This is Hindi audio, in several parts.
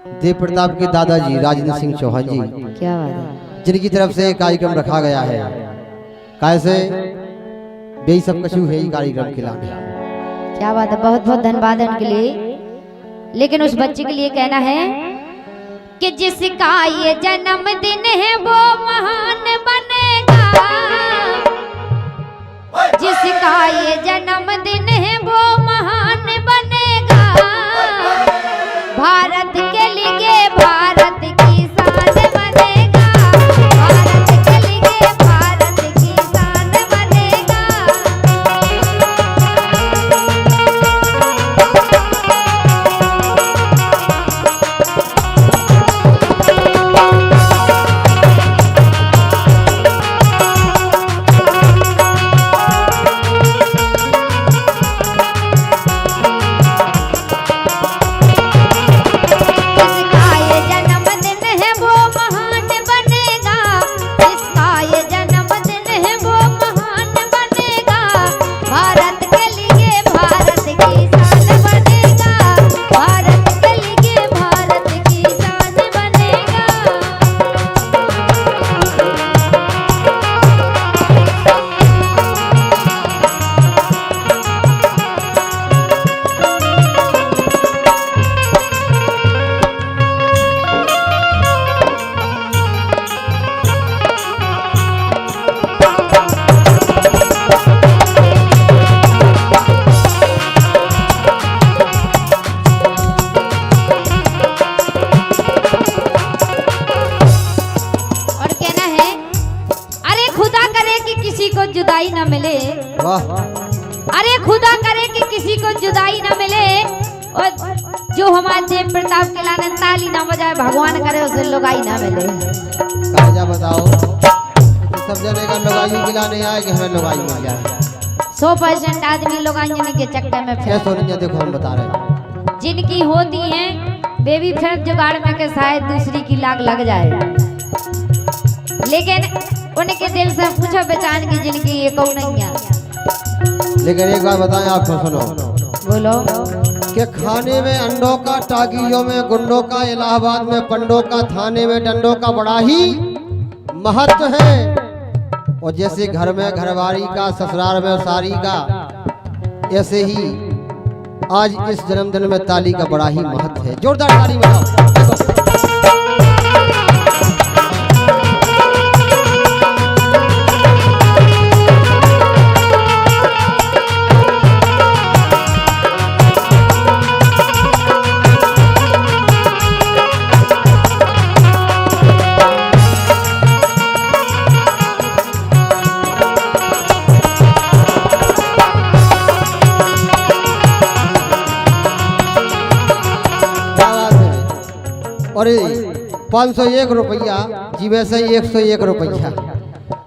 देव प्रताप के दादाजी राजेंद्र सिंह चौहान जी, क्या बात है। जिनकी तरफ से कार्यक्रम रखा गया है। कैसे यही सब कछु है कार्यक्रम के लाने। क्या बात है, बहुत बहुत धन्यवाद उनके लिए। लेकिन उस बच्चे के लिए कहना है कि जिसका ये जन्मदिन है वो महान बनेगा, जिसका ये जन्मदिन है वो महान बनेगा, भारत के लिए भारत की शान बनेगा, भारत के लिए भारत की शान बनेगा। जुदाई ना मिले, वाह, अरे खुदा करे कि किसी को जुदाई ना मिले, और जो हमारे देव प्रताप के लाने ताली ना बजाए, भगवान करे उसे लुगाई ना मिले। काजा बताओ, सब जने का लुगाई खिलाने आए कि हमें लुगाई मिल जाए। 100% आदमी लुगाई के चक्कर में क्या सोनिया, देखो हम बता रहे हैं, जिनकी होती हैं बेबी फिर जुगाड़ में के शायद दूसरी की लाग लग जाए, लेकिन उनके दिल से पूछो पहचान की जिनकी ये कौन नहीं है। लेकिन एक बात बताएं आपको, सुनो, बोलो। कि खाने में अंडों का, टागियों में गुंडों का, इलाहाबाद में पंडों का, थाने में डंडों का बड़ा ही महत्व है। और जैसे घर में घरवारी का, ससुराल में सारी का, ऐसे ही आज इस जन्मदिन में ताली का बड़ा ही महत्व है। जोरदार ताली बजाओ। और 501 रुपया जी, वैसे 101 रुपया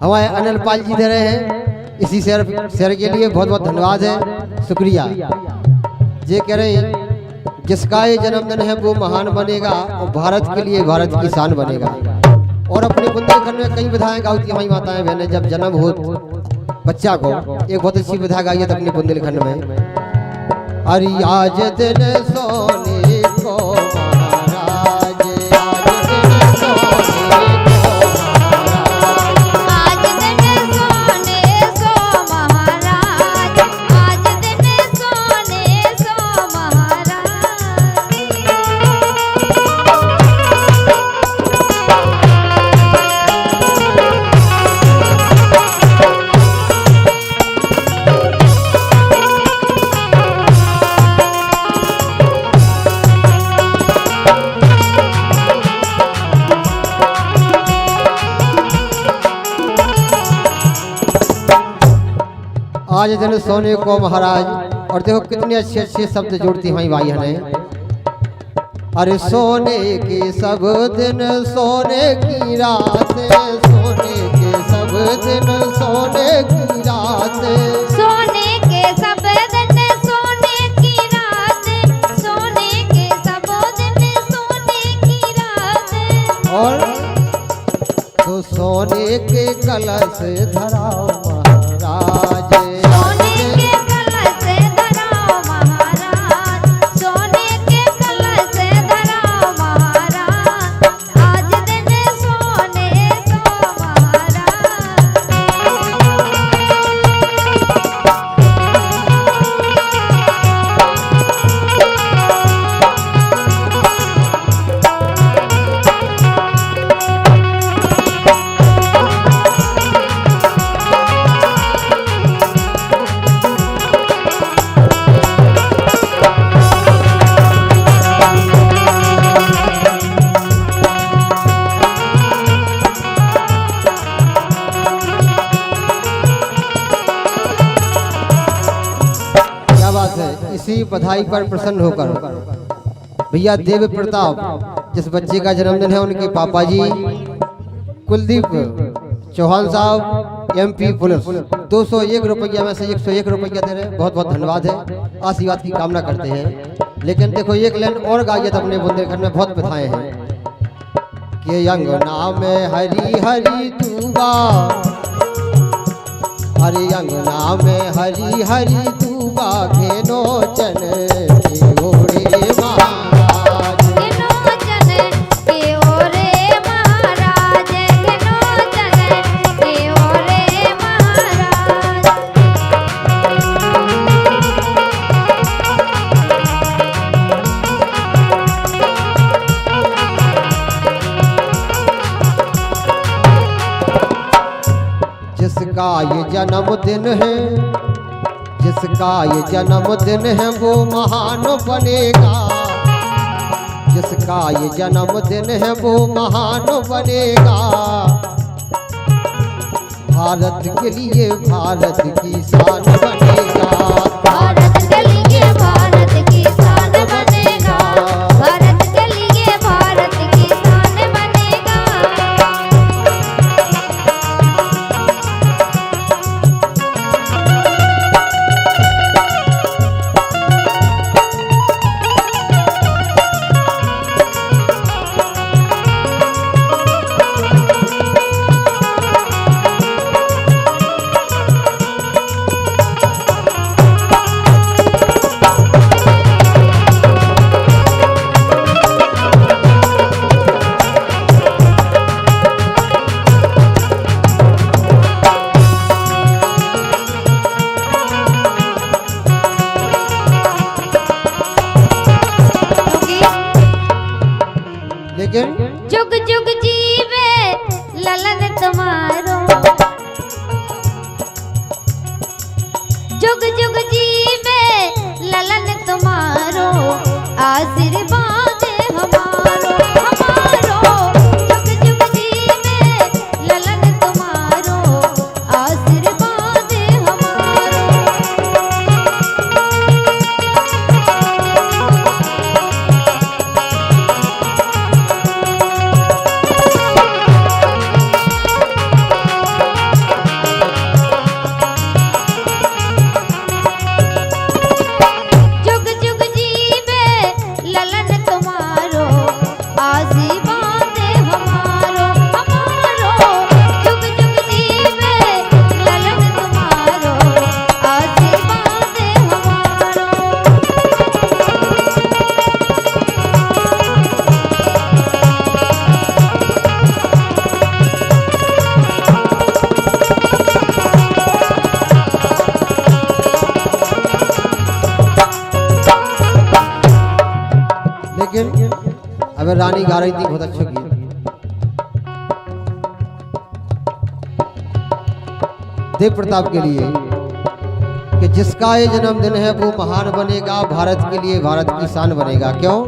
हमारे अनिल पाल जी दे रहे हैं। इसी शेयर के लिए बहुत बहुत धन्यवाद है, शुक्रिया। ये कह रहे हैं जिसका ये जन्मदिन है वो महान बनेगा, और भारत के लिए भारत की शान बनेगा। और अपने बुंदेलखंड में कई विधाएं गाती हमारी माताएं बहनें, जब जन्म हो बच्चा को, एक बहुत अच्छी विधा गाई है अपने बुंदेलखंड में। अरे आज दिन सोने को आज दिन सोने को महाराज। और देखो कितने अच्छे अच्छे शब्द जोड़ती हमारी भाई ने। अरे सोने के सब दिन सोने की रात, सोने के सब दिन सोने की रात, सोने के सब दिन सोने की रात, सोने के सब दिन सोने की रात। और तो सोने के कलश धराओ महाराज, सोने के कलश धराओ महाराज, सोने के कलश धराओ महाराज। बधाई पर प्रसन्न होकर भैया देव प्रताप जिस बच्चे का जन्मदिन है उनके पापा जी कुलदीप चौहान साहब MP पुलिस 201 रुपया में से 101 रुपया दे रहे हैं। बहुत बहुत धन्यवाद है, आशीर्वाद की कामना करते हैं। लेकिन देखो एक लाइन और गाइए तो अपने बुंदेलखंड में बहुत बधाए हैं कि अंगना में हरी हरी दूबा, हरी अंगना में हरी हरी दूबा घेनो चन के ओरे महाराज, घेनो चन के ओरे महाराज, घेनो चन के ओरे महाराज। जिसका ये जन्मदिन है, जिसका ये जन्मदिन है वो महान बनेगा, जिसका ये जन्मदिन है वो महान बनेगा। भारत के लिए भारत की शान बनेगा, भारत के लिए भारत की शान बनेगा, भारत के लिए भारत की शान बनेगा। लेकिन जुग जुग जीवे ललन तुम्हारो, जुग जुग जीवे ललन तुम्हारो, आशीर्वाद हमारो हमारो। जुग जुग जीवे ललन तुम्हारो, आशीर्वाद हमारो। जुग जुग जीवे ललन तुम्हारो, आशीर्वाद हमारो हमारो। जुग जुग जीवे ललन तुम्हारो, आशीर्वाद हमारो। लेकिन अब रानी गा रही थी बहुत अच्छा गीत, देव प्रताप के लिए कि जिसका ये जन्मदिन है वो महान बनेगा, भारत के लिए भारत की शान बनेगा। क्यों?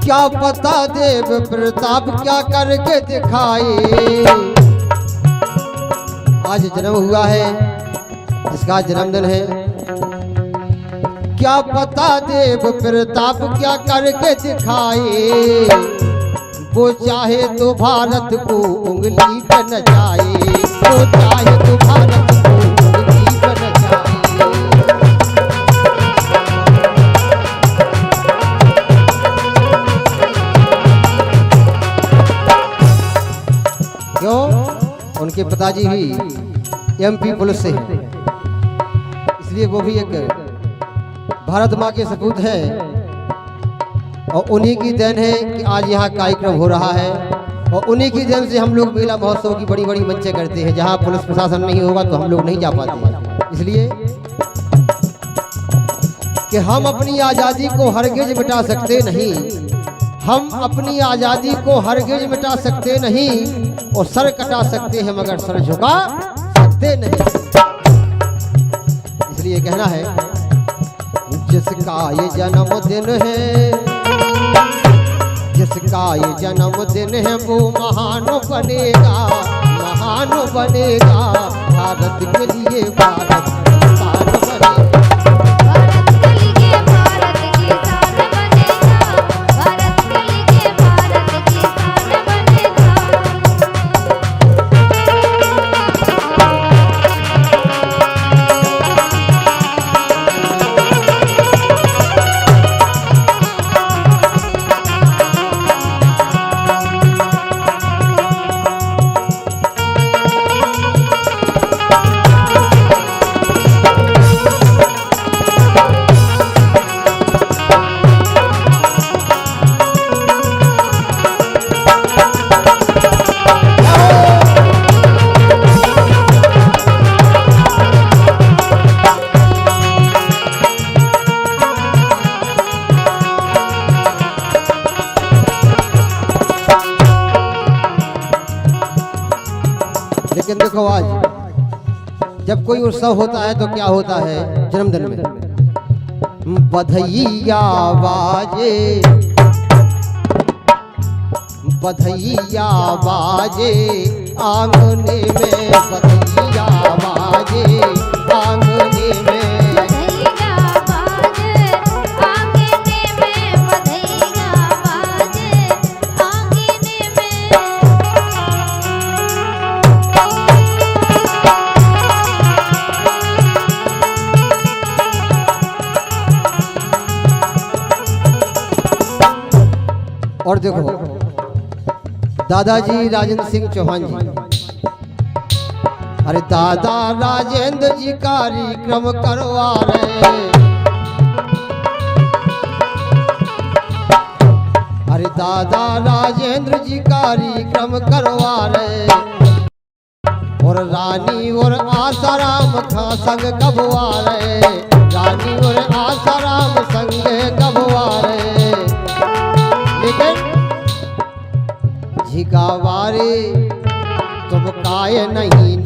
क्या पता देव प्रताप क्या करके दिखाए। आज जन्म हुआ है जिसका जन्मदिन है, क्या पता देव प्रताप क्या करके दिखाए। वो चाहे तो भारत को उंगली पर नचाए, वो चाहे तो भारत को उंगली पर नचाए। क्यों? उनके पिताजी भी MP पुलिस से हैं, इसलिए वो भी एक भारत माँ के सपूत है। और उन्हीं की देन है कि आज यहाँ कार्यक्रम हो रहा है, और उन्हीं की देन से हम लोग मेला महोत्सव की बड़ी बड़ी मंचें करते हैं। जहाँ पुलिस प्रशासन नहीं होगा तो हम लोग नहीं जा पाते हैं। इसलिए कि हम अपनी आज़ादी को हरगिज मिटा सकते नहीं, हम अपनी आज़ादी को हरगिज मिटा सकते नहीं, और सर कटा सकते हैं मगर सर झुका सकते नहीं। इसलिए कहना है जिसका ये जन्मदिन है, जिसका ये जन्मदिन है वो महान बनेगा, महान बनेगा। भारत के लिए भारत शान बनेगा। देखो आज जब कोई उत्सव होता है तो क्या होता है जन्मदिन में बधैया बाजे, बधैया बाजे आंगने में, बधैया बाजे आंगने में, बधैया बाजे आंगने में, बधैया बाजे आंगने में। और देखो दादाजी राजेंद्र सिंह चौहान जी, अरे दादा राजेंद्र जी कार्यक्रम करवा रहे, अरे दादा राजेंद्र जी कार्यक्रम करवा रहे, और रानी और आसाराम खां संग गबवा रहे, रानी और आसाराम संग गबवा रहे, लेकिन झिकावारे तुम काय नहीं